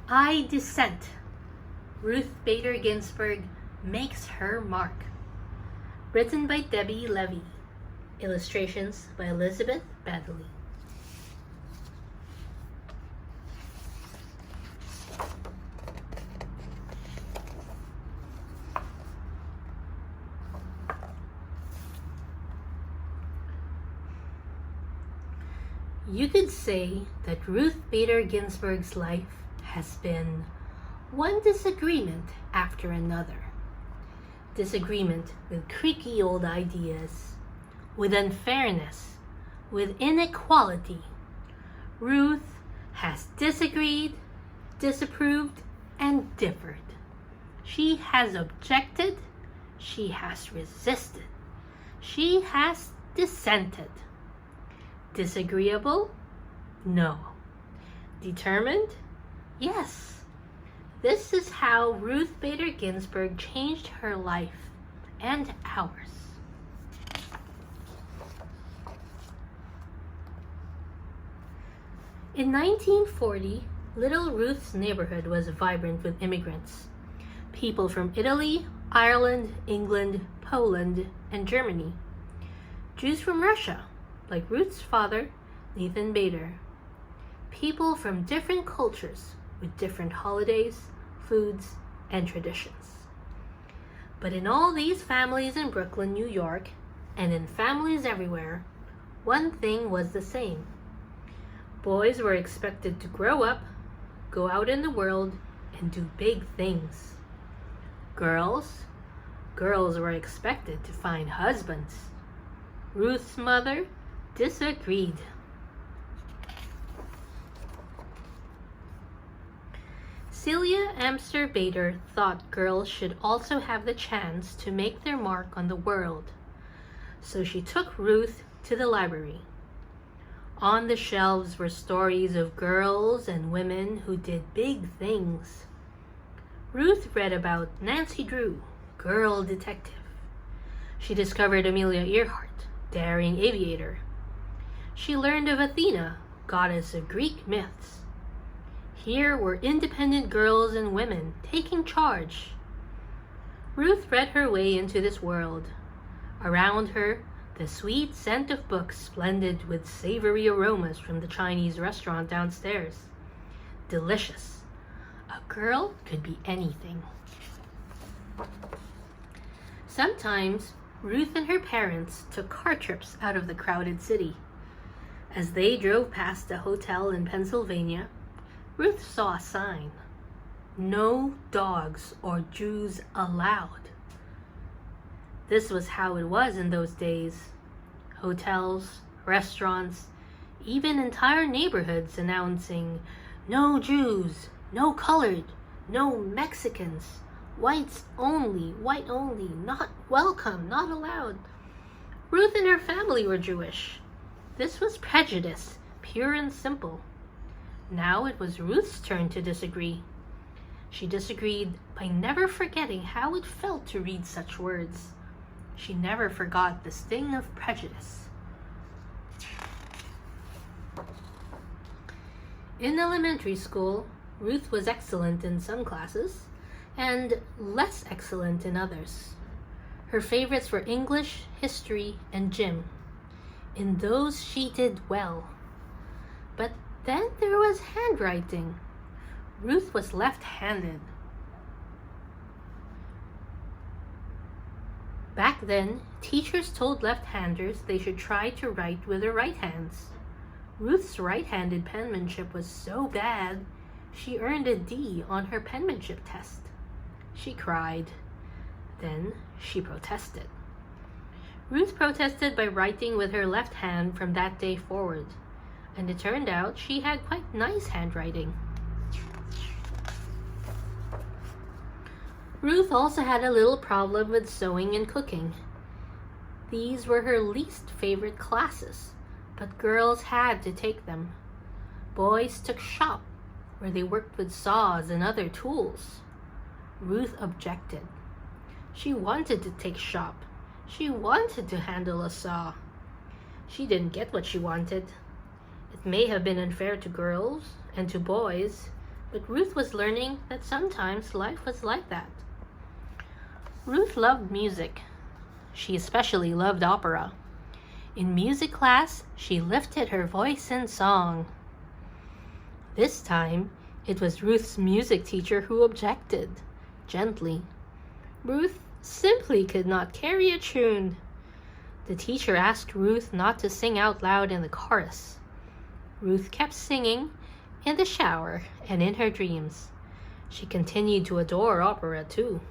I Dissent. Ruth Bader Ginsburg makes her mark. Written by Levy. Illustrations by Elizabeth Baddeley. You could say that Ruth Bader Ginsburg's life has been one disagreement after another. Disagreement with creaky old ideas, with unfairness, with inequality. Ruth has disagreed, disapproved, and differed. She has objected, she has resisted, she has dissented. Disagreeable? No. Determined? Yes. This is how Ruth Bader Ginsburg changed her life and ours. In 1940, Little Ruth's neighborhood was vibrant with immigrants. People from Italy, Ireland, England, Poland, and Germany. Jews from Russia, like Ruth's father, Nathan Bader. People from different cultures with different holidays, foods, and traditions. But in all these families in Brooklyn, New York, and in families everywhere, one thing was the same. Boys were expected to grow up, go out in the world, and do big things. Girls were expected to find husbands. Ruth's mother disagreed. Celia Amster Bader thought girls should also have the chance to make their mark on the world. So she took Ruth to the library. On the shelves were stories of girls and women who did big things. Ruth read about Nancy Drew, girl detective. She discovered Amelia Earhart, daring aviator. She learned of Athena, goddess of Greek myths. Here were independent girls and women taking charge. Ruth read her way into this world. Around her, the sweet scent of books blended with savory aromas from the Chinese restaurant downstairs. Delicious. A girl could be anything. Sometimes, Ruth and her parents took car trips out of the crowded city. As they drove past a hotel in Pennsylvania, Ruth saw a sign. No dogs or Jews allowed. This was how it was in those days. Hotels, restaurants, even entire neighborhoods announcing, no Jews, no colored, no Mexicans, whites only, white only, not welcome, not allowed. Ruth and her family were Jewish. This was prejudice, pure and simple. Now it was Ruth's turn to disagree. She disagreed by never forgetting how it felt to read such words. She never forgot the sting of prejudice. In elementary school, Ruth was excellent in some classes and less excellent in others. Her favorites were English, history, and gym. In those she did well. But then there was handwriting. Ruth was left-handed. Back then, teachers told left-handers they should try to write with their right hands. Ruth's right-handed penmanship was so bad, she earned a D on her penmanship test. She cried. Then she protested. Ruth protested by writing with her left hand from that day forward, and it turned out she had quite nice handwriting. Ruth also had a little problem with sewing and cooking. These were her least favorite classes, but girls had to take them. Boys took shop, where they worked with saws and other tools. Ruth objected. She wanted to take shop. She wanted to handle a saw. She didn't get what she wanted. It may have been unfair to girls and to boys, But Ruth was learning that sometimes life was like that. Ruth loved music. She especially loved opera. In music class, she lifted her voice in song. This time, it was Ruth's music teacher who objected, gently. Ruth simply could not carry a tune. The teacher asked Ruth not to sing out loud in the chorus. Ruth kept singing in the shower and in her dreams. She continued to adore opera too.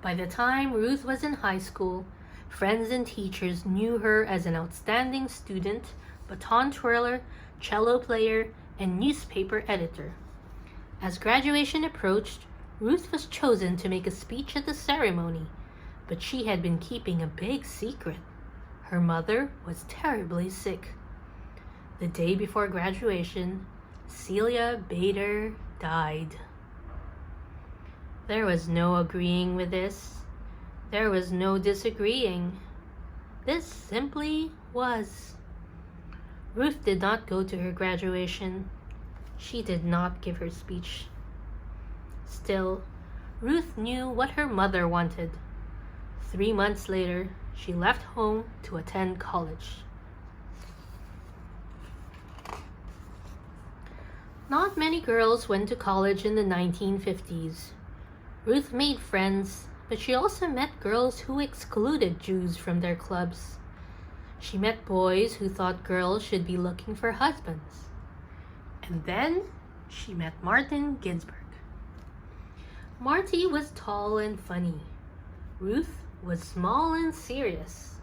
By the time Ruth was in high school, friends and teachers knew her as an outstanding student, baton twirler, cello player, and newspaper editor. As graduation approached, Ruth was chosen to make a speech at the ceremony, but she had been keeping a big secret. Her mother was terribly sick. The day before graduation, Celia Bader died. There was no agreeing with this. There was no disagreeing. This simply was. Ruth did not go to her graduation. She did not give her speech. Still, Ruth knew what her mother wanted. 3 months later, she left home to attend college. Not many girls went to college in the 1950s. Ruth made friends, but she also met girls who excluded Jews from their clubs. She met boys who thought girls should be looking for husbands. And then she met Martin Ginsburg. Marty was tall and funny. Ruth was small and serious.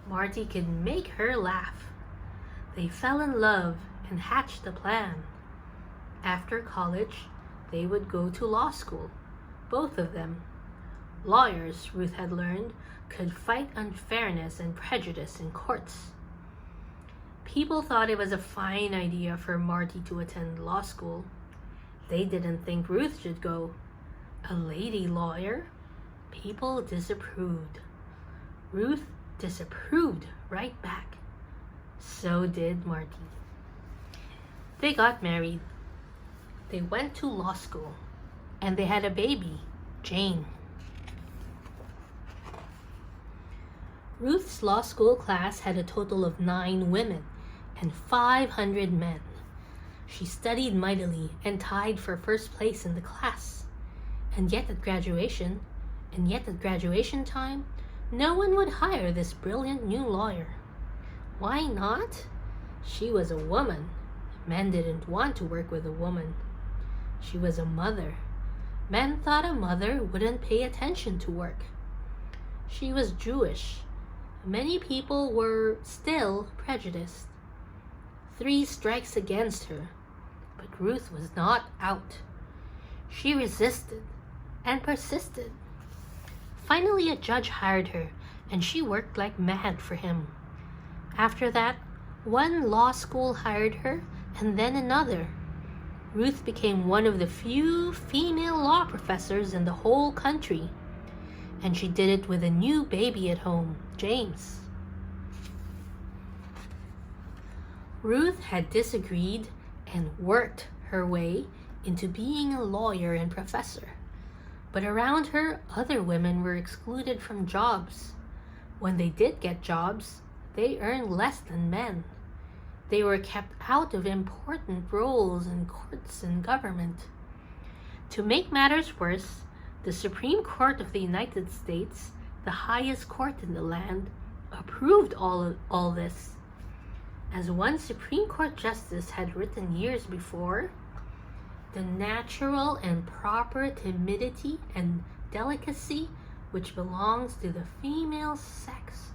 Marty could make her laugh. They fell in love and hatched a plan. After college, they would go to law school. Both of them. Lawyers, Ruth had learned, could fight unfairness and prejudice in courts. People thought it was a fine idea for Marty to attend law school. They didn't think Ruth should go. A lady lawyer? People disapproved. Ruth disapproved right back. So did Marty. They got married. They went to law school. And they had a baby, Jane. Ruth's law school class had a total of 9 women and 500 men. She studied mightily and tied for first place in the class. And yet at graduation time, no one would hire this brilliant new lawyer. Why not? She was a woman. Men didn't want to work with a woman. She was a mother. Men thought a mother wouldn't pay attention to work. She was Jewish. Many people were still prejudiced. 3 strikes against her, but Ruth was not out. She resisted and persisted. Finally, a judge hired her, and she worked like mad for him. After that, one law school hired her, and then another. Ruth became one of the few female law professors in the whole country. And she did it with a new baby at home, James. Ruth had disagreed and worked her way into being a lawyer and professor. But around her, other women were excluded from jobs. When they did get jobs, they earned less than men. They were kept out of important roles in courts and government. To make matters worse, the Supreme Court of the United States, the highest court in the land, approved all this. As one Supreme Court justice had written years before, the natural and proper timidity and delicacy which belongs to the female sex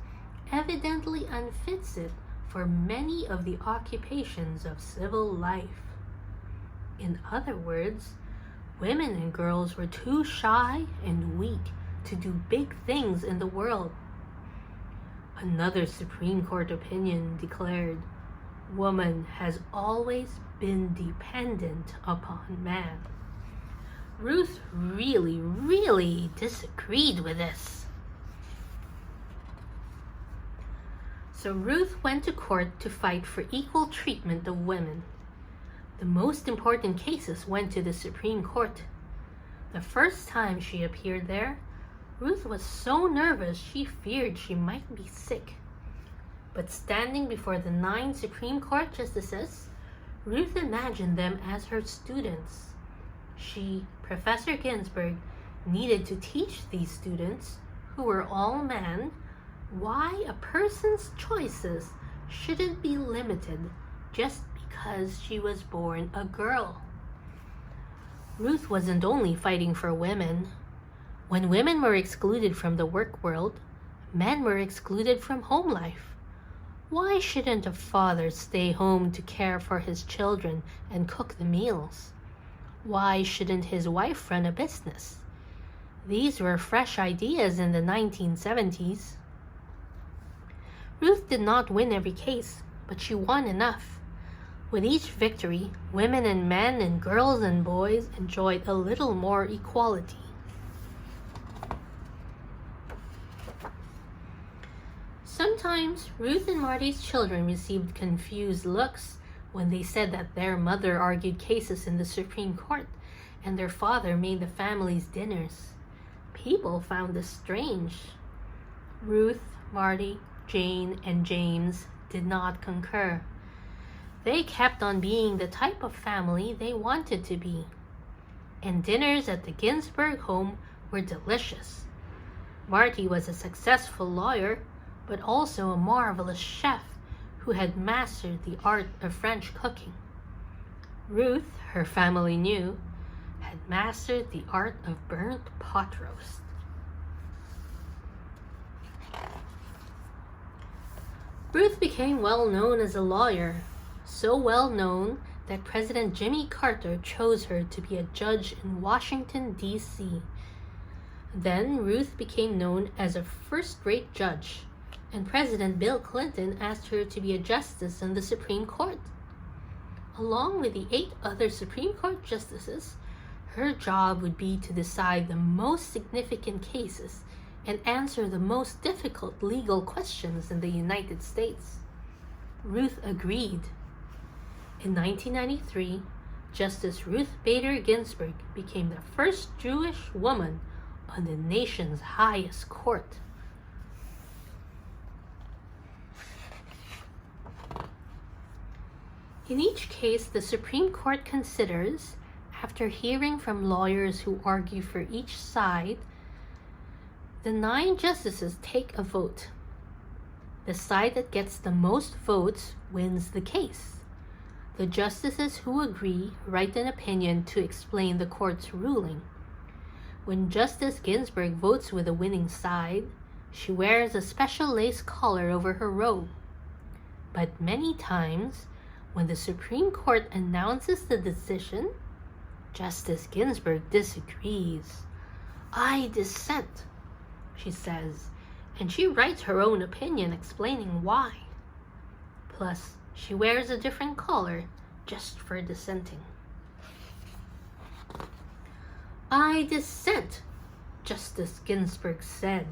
evidently unfits it for many of the occupations of civil life. In other words, women and girls were too shy and weak to do big things in the world. Another Supreme Court opinion declared, woman has always been dependent upon man. Ruth really disagreed with this. So Ruth went to court to fight for equal treatment of women. The most important cases went to the Supreme Court. The first time she appeared there, Ruth was so nervous she feared she might be sick. But standing before the 9 Supreme Court justices, Ruth imagined them as her students. She, Professor Ginsburg, needed to teach these students, who were all men, why a person's choices shouldn't be limited just because she was born a girl. Ruth wasn't only fighting for women. When women were excluded from the work world, men were excluded from home life. Why shouldn't a father stay home to care for his children and cook the meals? Why shouldn't his wife run a business? These were fresh ideas in the 1970s. Ruth did not win every case, but she won enough. With each victory, women and men and girls and boys enjoyed a little more equality. Sometimes Ruth and Marty's children received confused looks when they said that their mother argued cases in the Supreme Court and their father made the family's dinners. People found this strange. Ruth, Marty, Jane, and James did not concur. They kept on being the type of family they wanted to be. And dinners at the Ginsburg home were delicious. Marty was a successful lawyer, but also a marvelous chef who had mastered the art of French cooking. Ruth, her family knew, had mastered the art of burnt pot roast. Ruth became well known as a lawyer, so well known that President Jimmy Carter chose her to be a judge in Washington, D.C. Then Ruth became known as a first-rate judge, and President Bill Clinton asked her to be a justice in the Supreme Court. Along with the 8 other Supreme Court justices, her job would be to decide the most significant cases and answer the most difficult legal questions in the United States. Ruth agreed. In 1993, Justice Ruth Bader Ginsburg became the first Jewish woman on the nation's highest court. In each case, the Supreme Court considers, after hearing from lawyers who argue for each side, the 9 justices take a vote. The side that gets the most votes wins the case. The justices who agree write an opinion to explain the court's ruling. When Justice Ginsburg votes with the winning side, she wears a special lace collar over her robe. But many times, when the Supreme Court announces the decision, Justice Ginsburg disagrees. "I dissent," she says, and she writes her own opinion explaining why. Plus, she wears a different collar just for dissenting. "I dissent," Justice Ginsburg said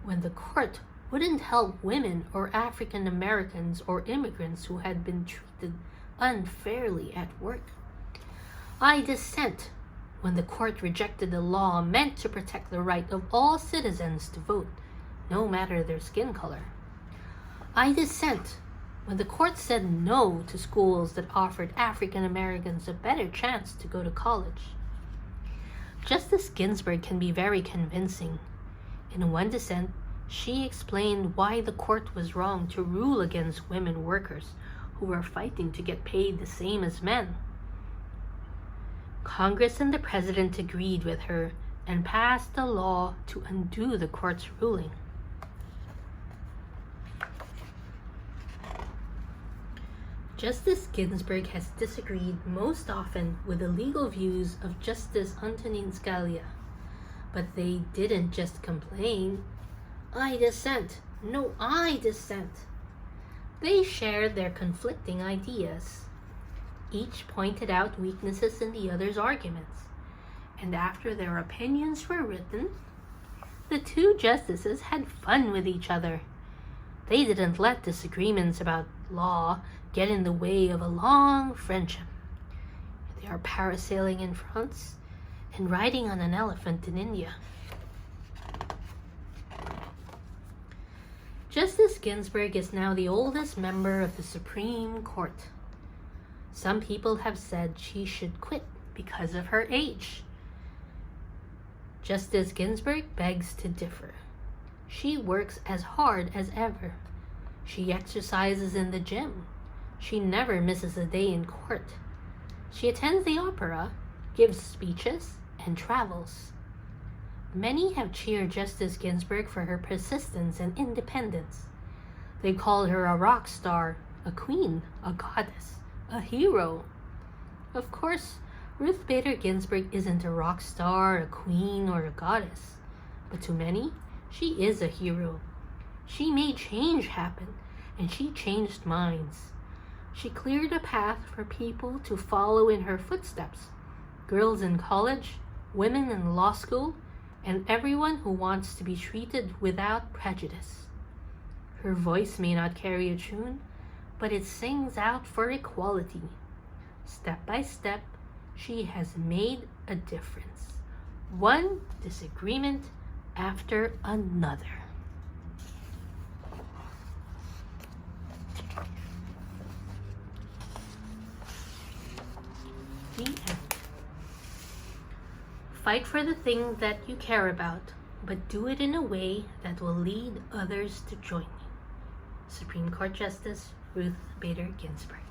when the court wouldn't help women or African Americans or immigrants who had been treated unfairly at work. "I dissent" when the court rejected a law meant to protect the right of all citizens to vote, no matter their skin color. "I dissent" when the court said no to schools that offered African Americans a better chance to go to college. Justice Ginsburg can be very convincing. In one dissent, she explained why the court was wrong to rule against women workers who were fighting to get paid the same as men. Congress and the president agreed with her and passed a law to undo the court's ruling. Justice Ginsburg has disagreed most often with the legal views of Justice Antonin Scalia, but they didn't just complain. "I dissent," "No, I dissent." They shared their conflicting ideas. Each pointed out weaknesses in the other's arguments, and after their opinions were written, the 2 justices had fun with each other. They didn't let disagreements about law get in the way of a long friendship. They are parasailing in France and riding on an elephant in India. Justice Ginsburg is now the oldest member of the Supreme Court. Some people have said she should quit because of her age. Justice Ginsburg begs to differ. She works as hard as ever. She exercises in the gym. She never misses a day in court. She attends the opera, gives speeches, and travels. Many have cheered Justice Ginsburg for her persistence and independence. They called her a rock star, a queen, a goddess, a hero. Of course, Ruth Bader Ginsburg isn't a rock star, a queen, or a goddess. But to many, she is a hero. She made change happen, and she changed minds. She cleared a path for people to follow in her footsteps. Girls in college, women in law school, and everyone who wants to be treated without prejudice. Her voice may not carry a tune, but it sings out for equality. Step by step, she has made a difference. One disagreement after another. The end. Fight for the thing that you care about, but do it in a way that will lead others to join you. Supreme Court Justice Ruth Bader Ginsburg.